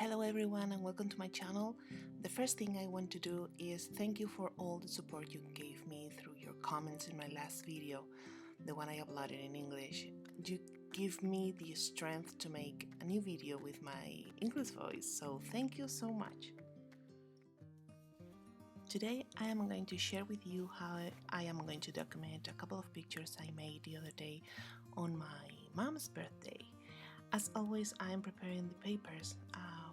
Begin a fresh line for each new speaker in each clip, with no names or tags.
Hello everyone and welcome to my channel. The first thing I want to do is thank you for all the support you gave me through your comments in my last video, the one I uploaded in English. You give me the strength to make a new video with my English voice, so thank you so much. Today I am going to share with you how I am going to document a couple of pictures I made the other day on my mom's birthday. As always, I am preparing the papers,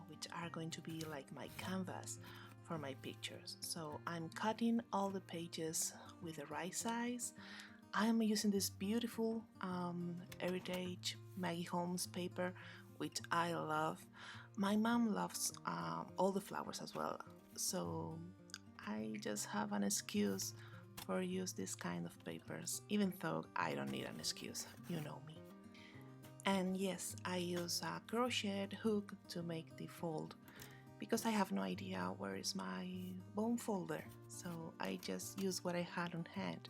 which are going to be like my canvas for my pictures. So I'm cutting all the pages with the right size. I am using this beautiful heritage Maggie Holmes paper, which I love. My mom loves all the flowers as well, so I just have an excuse for use this kind of papers, even though I don't need an excuse, you know me. And yes, I use a crochet hook to make the fold because I have no idea where is my bone folder, so I just use what I had on hand.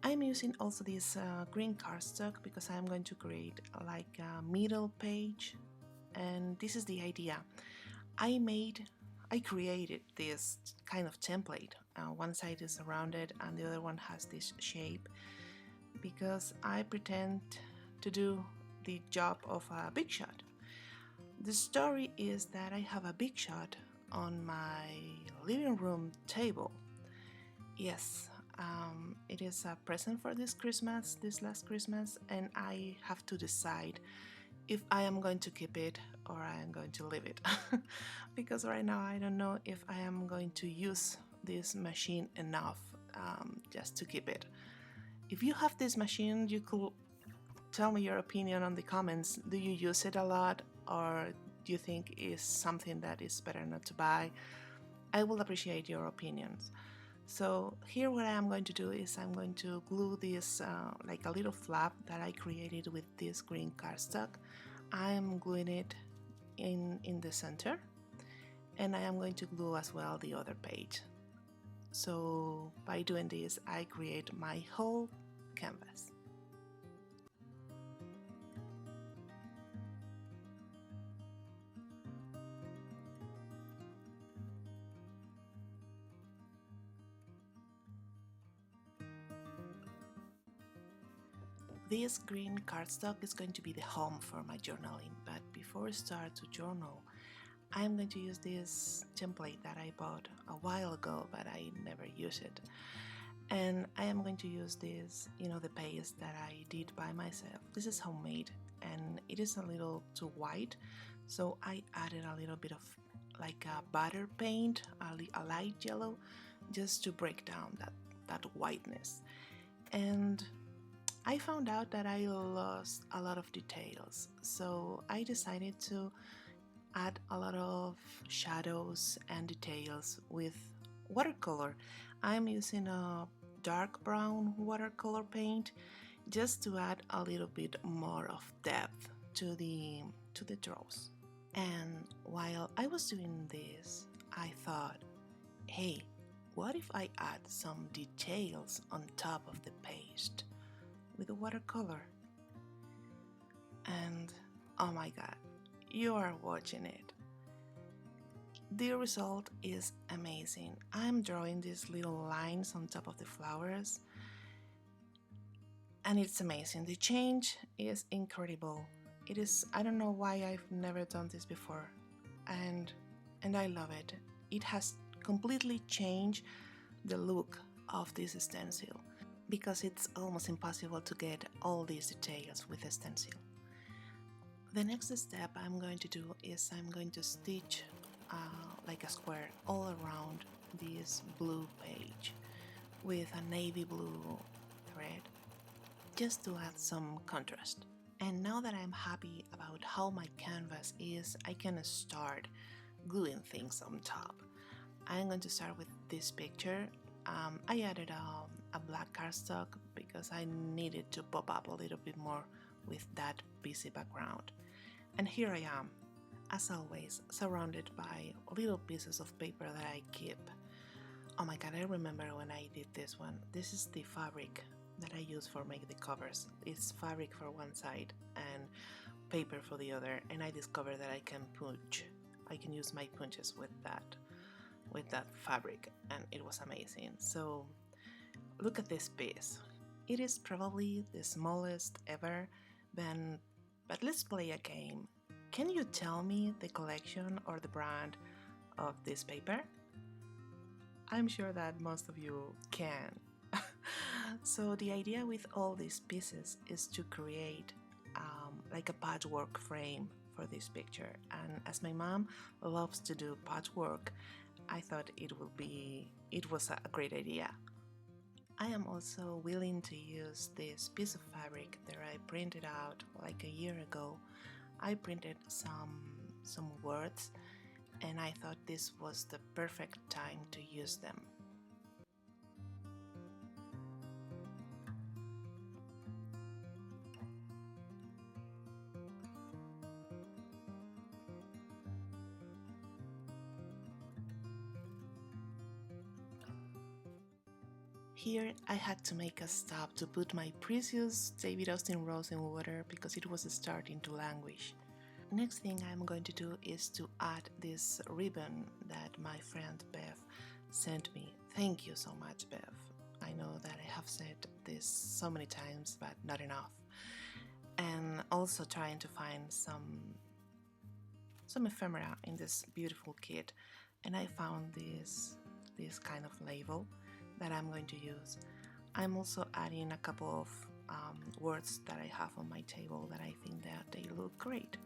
I'm using also this green cardstock because I'm going to create like a middle page, and this is the idea. I created this kind of template. One side is rounded and the other one has this shape because I pretend to do the job of a big shot. The story is that I have a big shot on my living room table. Yes, it is a present for this last Christmas, and I have to decide if I am going to keep it or I am going to leave it because right now I don't know if I am going to use this machine enough just to keep it. If you have this machine, you could tell me your opinion on the comments. Do you use it a lot, or do you think it's something that is better not to buy? I will appreciate your opinions. So here what I am going to do is I'm going to glue this like a little flap that I created with this green cardstock. I am gluing it in the center, and I am going to glue as well the other page. So by doing this, I create my whole canvas. This green cardstock is going to be the home for my journaling, but before I start to journal, I'm going to use this template that I bought a while ago, but I never use it. And I am going to use this, the paste that I did by myself. This is homemade and it is a little too white, so I added a little bit of like a butter paint, a light yellow, just to break down that whiteness. And I found out that I lost a lot of details, so I decided to add a lot of shadows and details with watercolor. I'm using a dark brown watercolor paint just to add a little bit more of depth to the draws. And while I was doing this, I thought, hey, what if I add some details on top of the paste with the watercolor? And oh my god, you are watching it. The result is amazing. I'm drawing these little lines on top of the flowers, and it's amazing. The change is incredible. It is, I don't know why I've never done this before, and I love it. It has completely changed the look of this stencil, because it's almost impossible to get all these details with a stencil. The next step I'm going to do is I'm going to stitch like a square all around this blue page with a navy blue thread, just to add some contrast. And now that I'm happy about how my canvas is, I can start gluing things on top. I'm going to start with this picture. I added a black cardstock because I needed to pop up a little bit more with that busy background. And here I am, as always, surrounded by little pieces of paper that I keep. Oh my god, I remember when I did this one. This is the fabric that I use for making the covers. It's fabric for one side and paper for the other, and I discovered that I can put I can use my punches with that fabric, and it was amazing. So look at this piece. It is probably the smallest ever, but let's play a game. Can you tell me the collection or the brand of this paper? I'm sure that most of you can. So the idea with all these pieces is to create like a patchwork frame for this picture, and as my mom loves to do patchwork, I thought it was a great idea. I am also willing to use this piece of fabric that I printed out like a year ago. I printed some words, and I thought this was the perfect time to use them. Here I had to make a stop to put my precious David Austin rose in water because it was starting to languish. Next thing I'm going to do is to add this ribbon that my friend Bev sent me. Thank you so much, Bev. I know that I have said this so many times, but not enough. And also trying to find some ephemera in this beautiful kit, and I found this kind of label that I'm going to use. I'm also adding a couple of words that I have on my table that I think that they look great.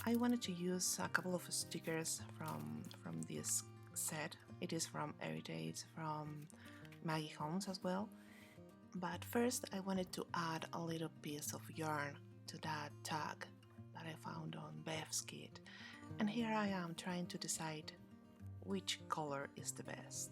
I wanted to use a couple of stickers from this set. It is from 𝐈𝐧𝐬𝐭𝐚𝐠, from Maggie Holmes as well. But first I wanted to add a little piece of yarn to that tag that I found on Bev's kit. And here I am trying to decide which color is the best.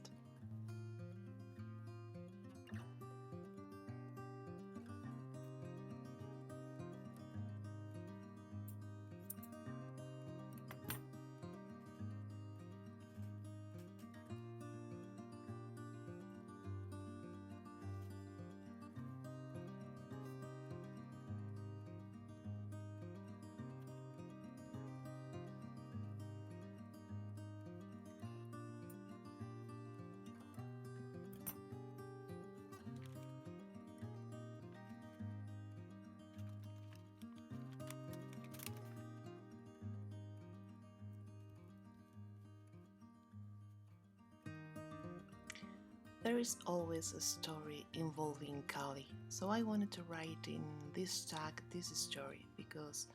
There is always a story involving Kali, so I wanted to write in this tag this story because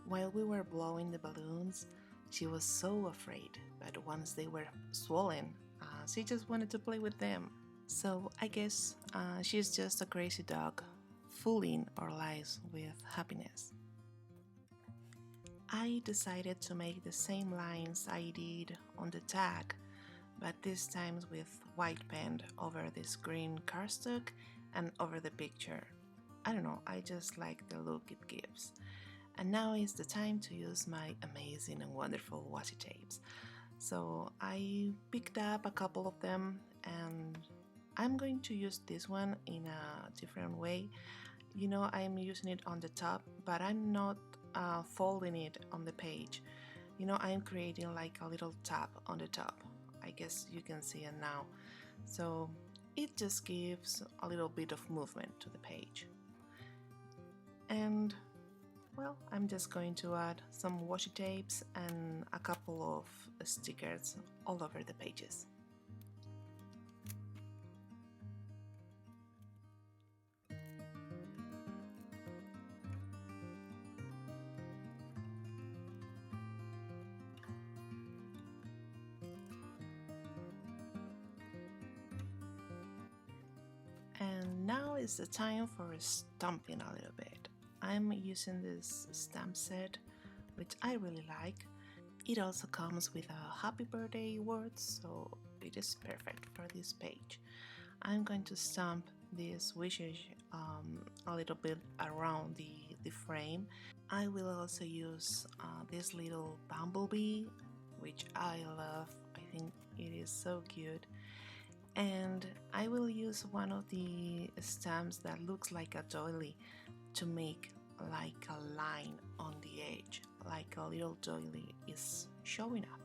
while we were blowing the balloons, she was so afraid, but once they were swollen, she just wanted to play with them. So I guess she's just a crazy dog, fooling our lives with happiness. I decided to make the same lines I did on the tag, but this time with white pen over this green cardstock and over the picture. I don't know, I just like the look it gives. And now is the time to use my amazing and wonderful washi tapes. So I picked up a couple of them, and I'm going to use this one in a different way. You know, I'm using it on the top, but I'm not folding it on the page. You know, I'm creating like a little tab on the top. I guess you can see it now. So it just gives a little bit of movement to the page. And well, I'm just going to add some washi tapes and a couple of stickers all over the pages. And now is the time for stamping a little bit. I'm using this stamp set, which I really like. It also comes with a happy birthday word, so it is perfect for this page. I'm going to stamp these wishes a little bit around the frame. I will also use this little bumblebee, which I love. I think it is so cute. And I will use one of the stamps that looks like a doily to make like a line on the edge, like a little doily is showing up.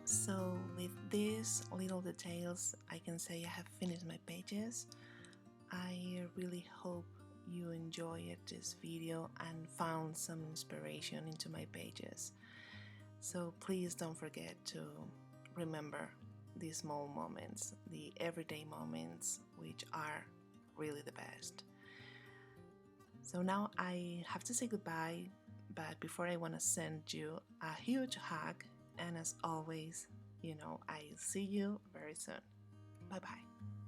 So with these little details, I can say I have finished my pages. I really hope you enjoyed this video and found some inspiration into my pages. So please don't forget to remember these small moments, the everyday moments, which are really the best. So now I have to say goodbye, but before I want to send you a huge hug, and as always, I see you very soon. Bye bye.